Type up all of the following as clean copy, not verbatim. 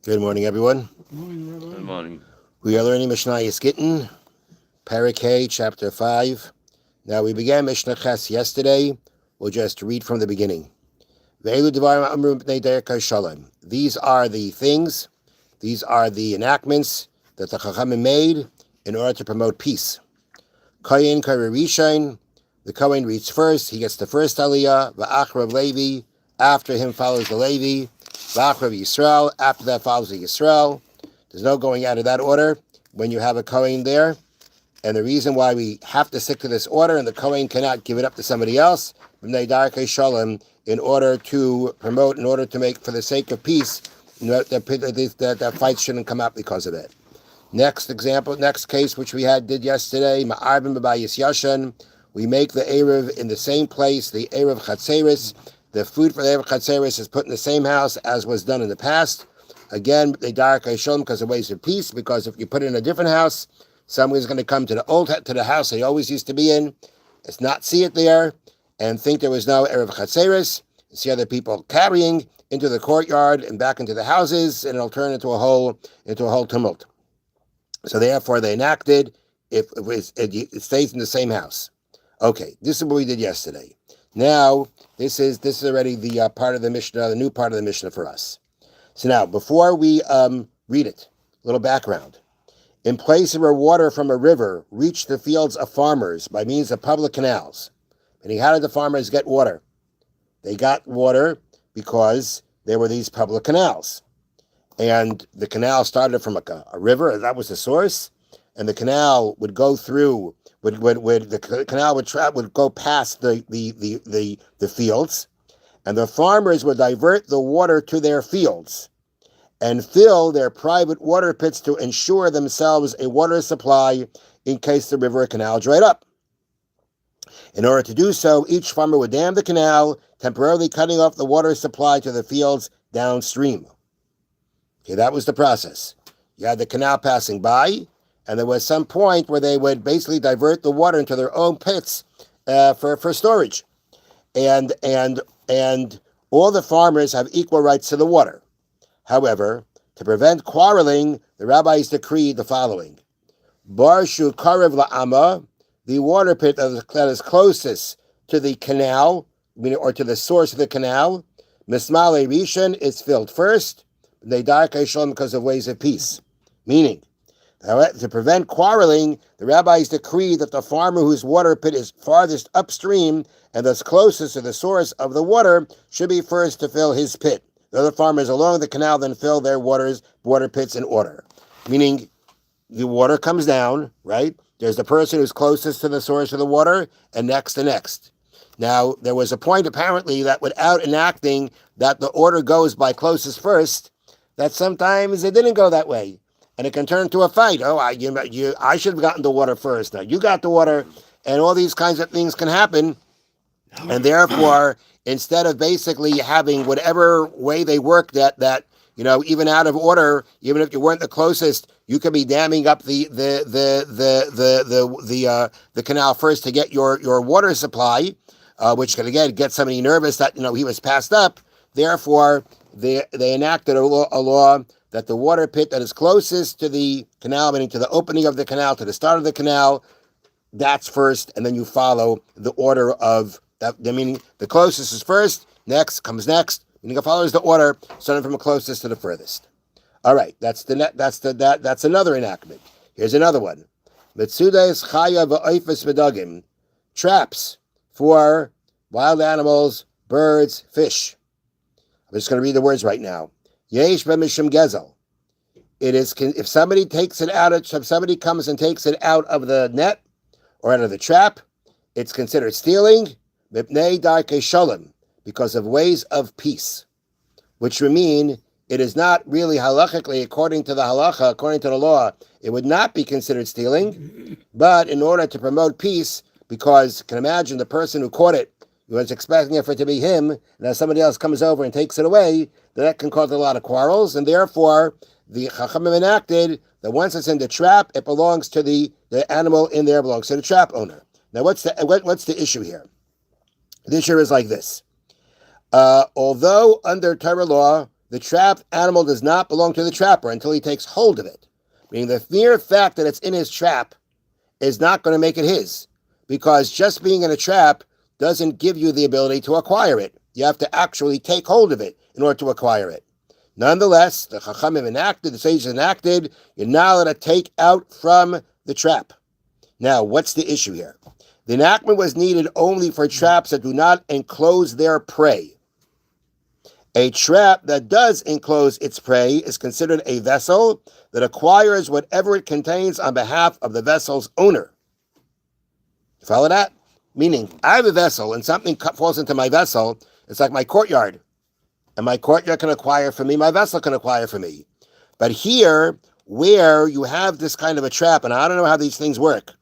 Good morning, everyone. Good morning. We are learning Mishna Gittin, Parakeh, chapter 5. Now, we began Mishnah Ches yesterday. We'll just read from the beginning. These are the things, these are the enactments that the Chachamim made in order to promote peace. Kohen Rishon, the Kohen reads first, he gets the first Aliyah, V'achrav Levi, after him follows the Levi, V'achrav Yisrael, after that follows the Yisrael. There's no going out of that order when you have a Kohen there. And the reason why we have to stick to this order, and the Kohen cannot give it up to somebody else, in order to promote, in order to make, for the sake of peace, that fights shouldn't come up because of it. Next case, which we did yesterday, Ma'arvim B'bayis Yashan, we make the Erev in the same place, the Erev Chatzeris. The food for the Erev Chatzeris is put in the same house as was done in the past. Again, they Dark Shalom because of ways of peace, because if you put it in a different house, someone's going to come to the house they always used to be in, it's not see it there, and think there was no Erev Chatzeris, see other people carrying into the courtyard and back into the houses, and it'll turn into a whole tumult. So therefore, they enacted if it stays in the same house. Okay, this is what we did yesterday. Now this is already the part of the Mishnah, the new part of the Mishnah for us. So now, before we read it, a little background. In place where water from a river reached the fields of farmers by means of public canals. And how did the farmers get water? They got water because there were these public canals. And the canal started from a river, that was the source, and the canal would go through, would go past the fields, and the farmers would divert the water to their fields and fill their private water pits to ensure themselves a water supply in case the river or canal dried up. In order to do so, each farmer would dam the canal, temporarily cutting off the water supply to the fields downstream. Okay, that was the process. You had the canal passing by, and there was some point where they would basically divert the water into their own pits for storage. And all the farmers have equal rights to the water. However, to prevent quarreling, the rabbis decreed the following. Barshu karev la'ama, the water pit that is closest to the canal, or to the source of the canal, mismale rishon, is filled first, they dark shalom because of ways of peace. Meaning, to prevent quarreling, the rabbis decree that the farmer whose water pit is farthest upstream and thus closest to the source of the water should be first to fill his pit. The other farmers along the canal then fill their water pits in order. Meaning, the water comes down, right? There's the person who's closest to the source of the water, and next to next. Now, there was a point apparently that without enacting that the order goes by closest first, that sometimes it didn't go that way. And it can turn into a fight. Oh, I should have gotten the water first. Now, you got the water, and all these kinds of things can happen. And therefore, instead of basically having whatever way they worked that even out of order, even if you weren't the closest, you could be damming up the canal first to get your water supply, which could again get somebody nervous that he was passed up. Therefore, they enacted a law that the water pit that is closest to the canal, meaning to the opening of the canal, to the start of the canal, that's first, and then you follow the order of that. Meaning the closest is first, next comes next. Meaning it follows the order, starting from the closest to the furthest. All right, that's another enactment. Here's another one. Mitzudes chaya v'oifes v'dagim, traps for wild animals, birds, fish. I'm just going to read the words right now. Yesh b'mishum gezel. It is if somebody takes it out. If somebody comes and takes it out of the net or out of the trap, it's considered stealing. Mipnei darkei shalom, because of ways of peace, which would mean it is not really halachically, according to the halacha, according to the law, it would not be considered stealing. But in order to promote peace, because you can imagine the person who caught it, he was expecting it for it to be him, and as somebody else comes over and takes it away, that can cause a lot of quarrels, and therefore the Chachamim enacted that once it's in the trap, it belongs to the animal in there belongs to the trap owner. Now, what's the issue here? The issue is like this. Although under Torah law, the trapped animal does not belong to the trapper until he takes hold of it. Meaning the mere fact that it's in his trap is not going to make it his, because just being in a trap doesn't give you the ability to acquire it. You have to actually take hold of it in order to acquire it. Nonetheless, the Chachamim enacted, the sages enacted, you're not allowed to take out from the trap. Now, what's the issue here? The enactment was needed only for traps that do not enclose their prey. A trap that does enclose its prey is considered a vessel that acquires whatever it contains on behalf of the vessel's owner. Follow that? Meaning, I have a vessel and something falls into my vessel. It's like my courtyard. And my courtyard can acquire for me, my vessel can acquire for me. But here, where you have this kind of a trap, and I don't know how these things work,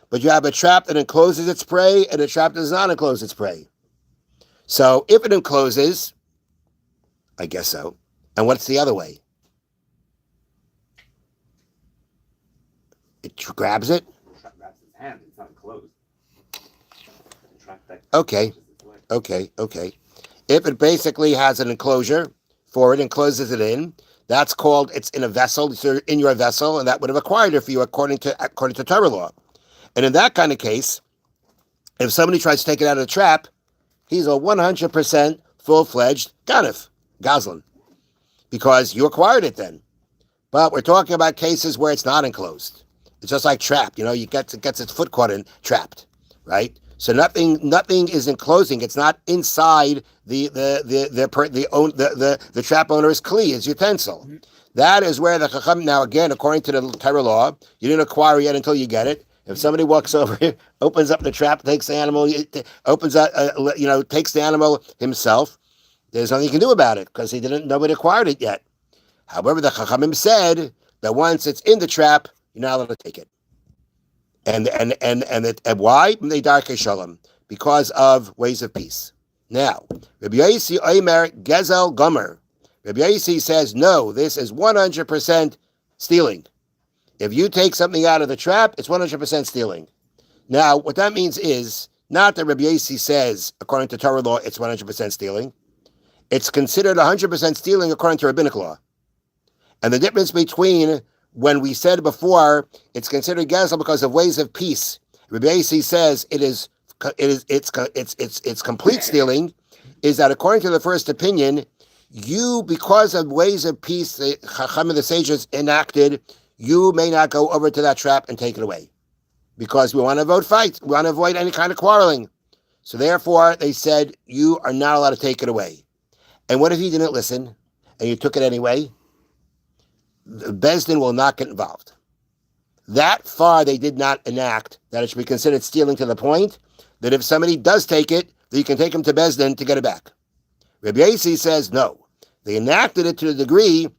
but you have a trap that encloses its prey and a trap that does not enclose its prey. So if it encloses, I guess so. And what's the other way? It grabs it? The trap grabs its hand. It's not enclosed. Okay. If it basically has an enclosure for it and closes it in, that's called, it's in a vessel, it's in your vessel, and that would have acquired it for you according to Torah law. And in that kind of case, if somebody tries to take it out of the trap, he's a 100% full-fledged ganef, gazlan, because you acquired it then. But we're talking about cases where it's not enclosed. It's just like trapped, it gets its foot caught in trapped, right? So nothing is enclosing. It's not inside the trap owner's kli, his utensil. Mm-hmm. That is where the chacham, now again, according to the Torah law, you didn't acquire it yet until you get it. If somebody walks over, opens up the trap, takes the animal, takes the animal himself, there's nothing you can do about it because nobody acquired it yet. However, the chachamim said that once it's in the trap, you're not allowed to take it. And why? Because of ways of peace. Now, Rabbi Yossi Omer Gezel Gomer. Rabbi Yossi says, no, this is 100% stealing. If you take something out of the trap, it's 100% stealing. Now, what that means is not that Rabbi Yossi says, according to Torah law, it's 100% stealing. It's considered 100% stealing according to rabbinic law. And the difference between when we said before it's considered gezel because of ways of peace, Rabbi Yossi says it's complete stealing, is that according to the first opinion, you, because of ways of peace the Chacham and the sages enacted, you may not go over to that trap and take it away. Because we want to avoid fights. We want to avoid any kind of quarreling. So therefore, they said, you are not allowed to take it away. And what if you didn't listen and you took it anyway? The Beis Din will not get involved. That far, they did not enact that it should be considered stealing to the point that if somebody does take it, that you can take him to Beis Din to get it back. Rabbi Yossi says no. They enacted it to the degree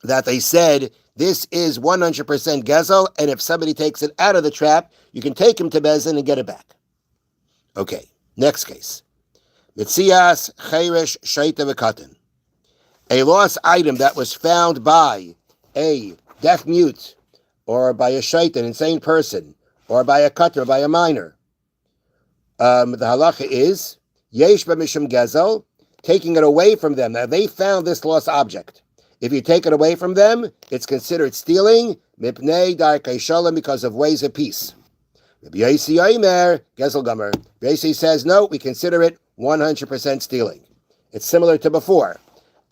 that they said this is 100% gezel, and if somebody takes it out of the trap, you can take him to Beis Din and get it back. Okay, next case. Mitzias Cheresh Shaita V'Katan. A lost item that was found by a deaf mute, or by a shait, an insane person, or by a cutter, or by a minor. The halacha is yesh b'mishum gezel, taking it away from them. Now they found this lost object. If you take it away from them, it's considered stealing, mipnei darkei shalom, because of ways of peace. Rabbi Yossi Omer gezel gomer. Rabbi Yossi says no, we consider it 100% stealing. It's similar to before.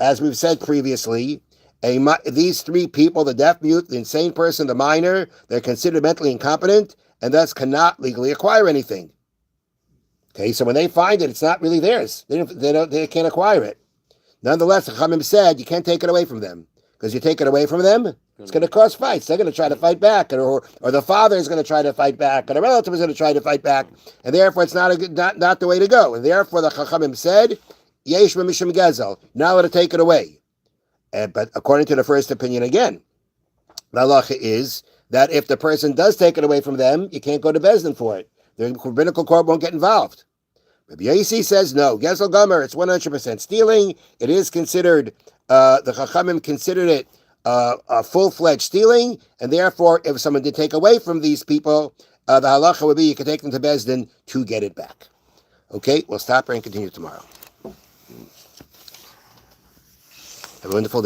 As we've said previously, these three people, the deaf mute, the insane person, the minor, they're considered mentally incompetent and thus cannot legally acquire anything. Okay, so when they find it, it's not really theirs. They can't acquire it. Nonetheless, the Chachamim said you can't take it away from them. Because you take it away from them, it's going to cause fights. They're going to try to fight back, or the father is going to try to fight back, or the relative is going to try to fight back, and therefore it's not the way to go. And therefore the Chachamim said, Yesh b'mishum gezel, not allowed to take it away. But according to the first opinion again, the halacha is that if the person does take it away from them, you can't go to Beis Din for it. The rabbinical court won't get involved. Rabbi Yossi says no, gezel gomer, it's 100% stealing. It is considered, the Chachamim considered it a full-fledged stealing, and therefore if someone did take away from these people, the halacha would be you can take them to Beis Din to get it back. Okay, we'll stop here and continue tomorrow. Have a wonderful day.